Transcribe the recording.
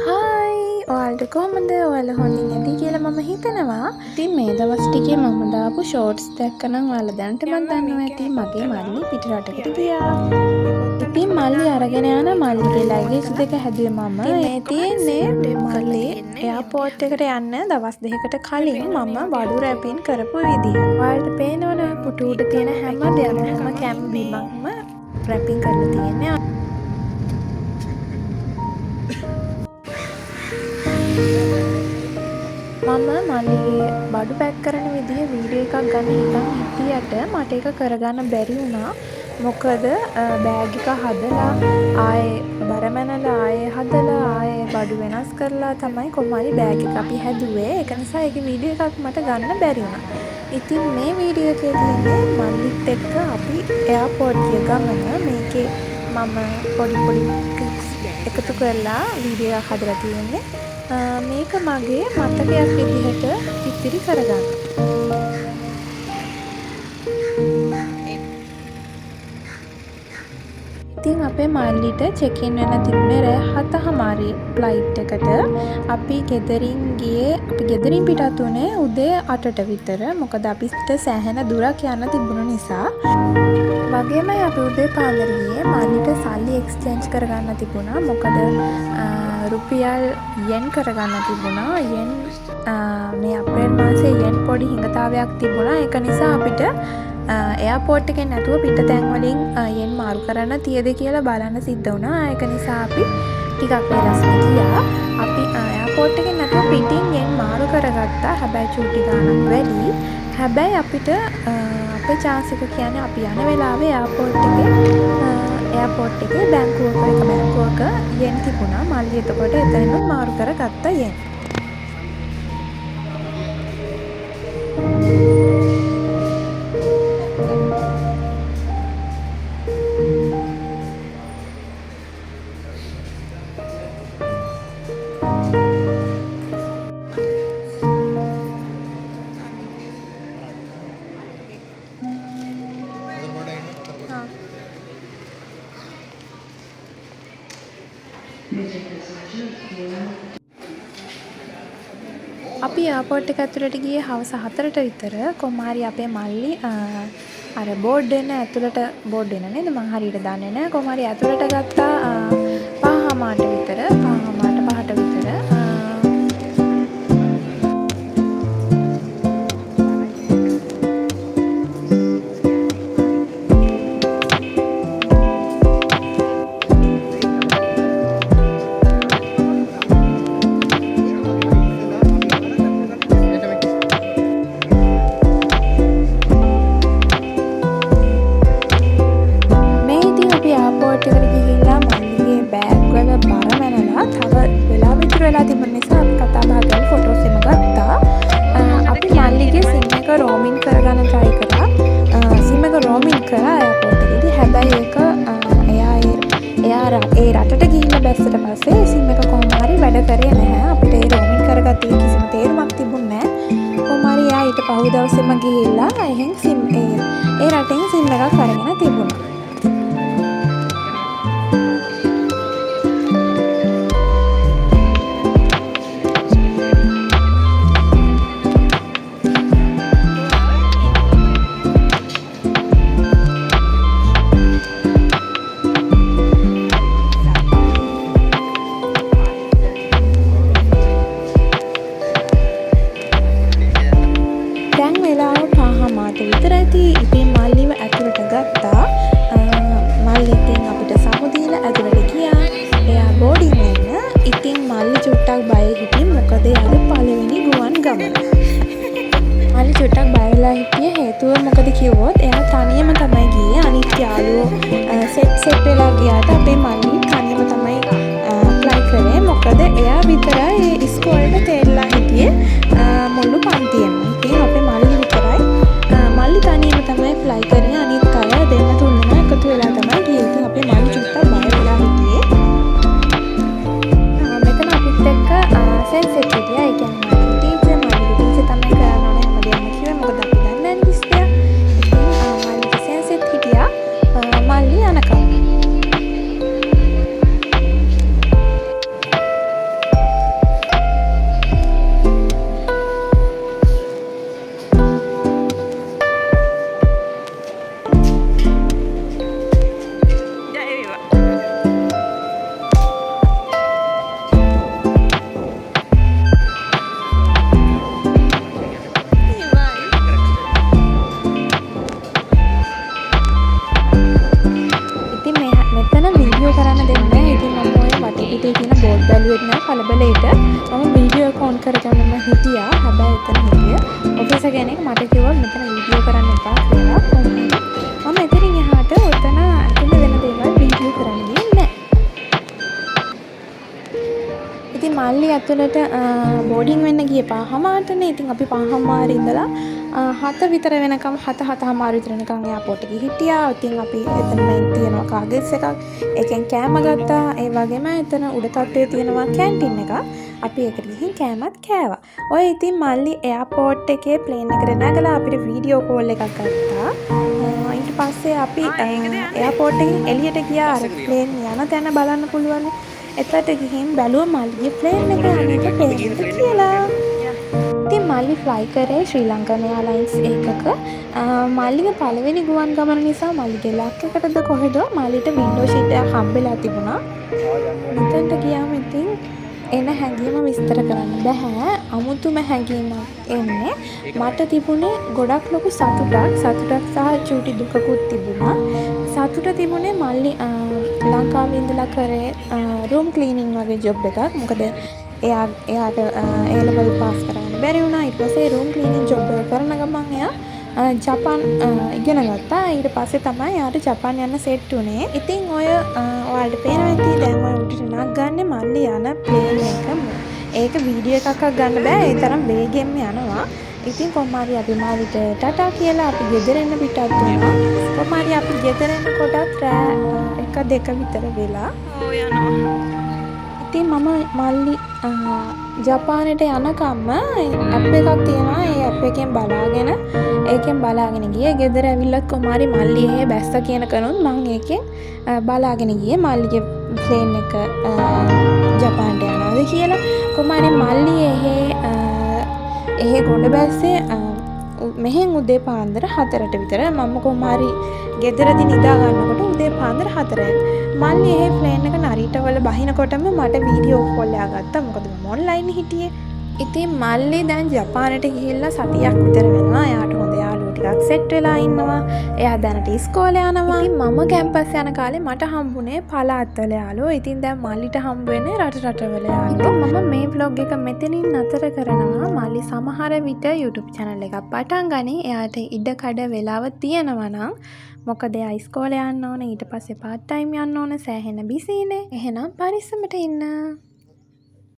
Hi ඔයාලට කොහොමද? ඔයාලා හොඳින් ඇති කියලා මම හිතනවා. ඉතින් මේ දවස් ටිකේ මම දාපු ෂෝට්ස් දැක්කනම් ඔයාලා දැනටමත් දන්නවා ඇති මගේ මල්ලි පිටරටකට ගියා. ඉතින් මල්ලි අරගෙන යන මල්ලිගේ ලගේජ් දෙක හැදුවේ මම. මේ තියෙන්නේ මල්ලි එයාපෝට් එකට යන්න දවස් දෙකකට කලින් මම බඩු රැපින් කරපු විදිය. ඔයාලට පේනවනේ පුටු උඩ තියෙන හැම දෙයක්ම කැම්බිමක්ම රැපින් කරලා තියෙන්නේ. මම මල්ලිගේ බඩු පැක් කරන විදිහ වීඩියෝ එකක් ගන්න හිතන් හිටියට මට ඒක කරගන්න බැරි වුණා. මොකද බෑග් එක හදලා ආයේ බරමැනලා ආයේ හදලා ආයේ බඩු වෙනස් කරලා තමයි කොහොමරි බෑග් එක අපි හැදුවේ. ඒක නිසා ඒකේ වීඩියෝ එකක් මට ගන්න බැරි වුණා. ඉතින් මේ වීඩියෝ එකේ තියෙන්නේ මල්ලිත් එක්ක අපි එයාපෝට් ගිය ගමන. මේකේ මම පොඩි ක්ලිප්ස් එකතු කරලා වීඩියෝ එකක් හදලා තියෙන්නේ. මේක මගේ මතකයක් විදිහට ඉතිරි කරගන්න. ඉතින් අපේ මල්ලිට චෙකින් වෙන තිබුණේ රෑ 7:00 ෆ්ලයිට් එකට. අපි ගෙදරින් පිටත් වුණේ උදේ 8ට විතර. මොකද අපිට සෑහෙන දුරක් යන්න තිබුණ නිසා. වගේමයි අපි උදේ පාන්දර ගියේ. මල්ලිට සල්ලි එක්ස්චේන්ජ් කරගන්න තිබුණා. මොකද රුපියල් යෙන් කරගන්න තිබුණා. යෙන් මේ අප්‍රේල් මාසේ යෙන් පොඩි හිඟතාවයක් තිබුණා. ඒක නිසා අපිට එයාපෝට් එකෙන් නැතුව පිටතැන් වලින් යෙන් මාරු කරන්න තියද කියලා බලන්න සිද්ධ වුණා. ඒක නිසා අපි ටිකක් වෙනස්ව ගියා. අපි එයාපෝට් එකෙන් නැතුව පිටින් යෙන් මාරු කරගත්තා. හැබැයි චූටි ගාණක් වැඩි. හැබැයි අපිට අපේ chance එක කියන්නේ අපි යන වෙලාවේ එයාපෝට් එකේ බැංකුවක යෙන් තිබුණා. මල්ලි එතකොට එතනින් මාරු කරගත්තා යෙන්. අපි එයාපෝට් එක ඇතුළට ගියේ හවස 4ට විතර. කොහොමhari අපේ මල්ලි අර බෝඩ් එන ඇතුළට බෝඩ් එන නේද මම හරියට දන්නේ නැහැ. කොහොමhari ඇතුළට ගත්තා 5:00 විතර. 5:00 විතර. වෙලා තිබුණ නිසා අපි කතා බහ කරලා ෆොටෝස් එම ගත්තා. අපි මල්ලිගේ සිම් එක රෝමින් කරගන්න try කරා. සිම් එක රෝමින් කරා එයාපෝට් එකේදී. හැබැයි ඒක එයා ඒ රටට ගිහිල්ලා බැස්සට පස්සේ සිම් එක කොහොම හරි වැඩ කරේ නැහැ. අපිට ඒ රෝමින් කරගත්තේ කිසිම තේරුමක් තිබුණේ නැහැ. කොහොම හරි එයා ඊට පහු දවසේම ගිහිල්ලා එහෙන් ඒ රටෙන් සිම් එකක් අරගෙන තිබුණා. විතර ඇති. ඉතින් මල්ලිව ඇතුළට ගත්තා. කිව්වෙත් නෑ කලබලයට. මම වීඩියෝ එක ඔන් කරගෙනම හිටියා. හැබැයි එතන හිටියේ ඔෆිස් එක කෙනෙක් මට කිව්වා මෙතන වීඩියෝ කරන්න එපා කියලා. මම එතනින් එහාට ඔතන ඇතුලේ වෙන දේවල් වීඩියෝ කරන්න ගියේ නෑ. ඉතින් මල්ලි ඇතුළට බෝඩින් වෙන්න ගියේ 5:00ටනේ. ඉතින් අපි 5:00 ඉඳලා 7 විතර වෙනකම් 7:00 විතර වෙනකම් එයාපෝට් එකේ හිටියා. ඉතින් අපි එතනම තියෙනවා කාගෙස් එකක්. ඒකෙන් කෑම ගත්තා. ඒ වගේම එතන උඩ තට්ටුවේ තියෙනවා කැන්ටින් එකක්. අපි ඒකට ගිහින් කෑමත් කෑවා. ඔය ඉතින් මල්ලි එයාපෝට් එකේ ප්ලේන් එකට නැගලා අපිට වීඩියෝ කෝල් එකක් ගත්තා. ඊට පස්සේ අපි එයාපෝට් එකෙන් එළියට ගියා. අර ප්ලේන් යන තැන බලන්න පුළුවන්. එතට ගිහින් බැලුවා මල්ලිගේ ප්ලේන් එක අනික ප්ලේන් එක කියලා. ඉතින් මල්ලි ෆ්ලයි කරේ ශ්‍රී ලංකන් එයාලයින්ස් එකක. මල්ලිගේ පළවෙනි ගුවන් ගමන නිසා මල්ලිගේ ලක් එකටද කොහෙද මල්ලිට වින්ඩෝ ෂීට් එකක් හම්බෙලා තිබුණා. මෙතනට ගියාම ඉතින් එන හැඟීම විස්තර කරන්න බෑ. අමුතුම හැඟීමක් එන්නේ. මට තිබුණේ ගොඩක් ලොකු සතුටක් සහ චූටි දුකකුත් තිබුණා. සතුට තිබුණේ මල්ලි ලංකාවේ ඉඳලා කරේ රූම් ක්ලීනින් වගේ ජොබ් එකක්. මොකද එයාට A level පාස් කරන්න බැරි වුණා. ඊට පස්සේ රූම් ක්ලීනින් ජොබ් එක කරන ගමන් එයා ජපාන් ඉගෙන ගත්තා. ඊට පස්සේ තමයි එයාට ජපාන් යන්න සෙට් වුණේ. ඉතින් ඔයාලට පේනවා ඇති දැන් ඔය උඩට නක් ගන්න මල්ලි යන ප්ලේන් එක. ඒක වීඩියෝ එකක් ගන්න බෑ. ඒ තරම් වේගෙන්ම යනවා. ඉතින් කොහොමාරි අපි මාලිට ටටා කියලා අපි ගෙදර එන්න පිටත් වුණා. කොහොමාරි අපි ගෙදර එනකොටත් රෑ 1-2 විතර වෙලා යනවා. ඉතින් මම මල්ලි ජපානයට යනකම්ම ඇප් එකක් තියෙනවා. ඒ ඇප් එකෙන් බලාගෙන ගියේ. ගෙදර ඇවිල්ලත් කොහොමාරි මල්ලි එහෙ බැස්ස කියන කනොත් මම ඒකෙන් බලාගෙන ගියේ මල්ලිගේ ප්ලේන් එක ජපානට යනවාද කියලා. කොහොමාරි මල්ලි එහෙ ගොඩ බැස්සේ මෙහෙන් උදේ පාන්දර 4ට විතර. මම කොහොමාරි ගෙදරදී නිදා ගන්නකොට උදේ පාන්දර 4යි. මල්ලි එහෙ ප්ලේන් එක නරීටවල බහිනකොටම මට වීඩියෝ කෝල් එකක් ගත්තා. මොකද මම ඔන්ලයින් හිටියේ. ඉතින් මල්ලි දැන් ජපානට ගිහිල්ලා සතියක් විතර වෙනවා. එයාට හොඳ යාළුවෝ ටිකක් සෙට් වෙලා ඉන්නවා. එයා දැනට ඉස්කෝලේ යනවා. ඉතින් මම කැම්පස් යන කාලේ මට හම්බුනේ පළාත්වල යාළුවෝ. ඉතින් දැන් මල්ලිට හම්බ වෙන්නේ රටවල යාළුවෝ. මම මේ vlog එක මෙතනින් නතර කරනවා. මල්ලි සමහර විට YouTube channel එකක් පටන් ගනි. එයාට ඉඩ කඩ වෙලාව තියෙනවා නම්. මොකද එයා ඉස්කෝලේ යන්න ඕනේ. ඊට පස්සේ part time යන්න ඕනේ. සෑහෙන බිසීනේ. එහෙනම් පරිස්සමට ඉන්න.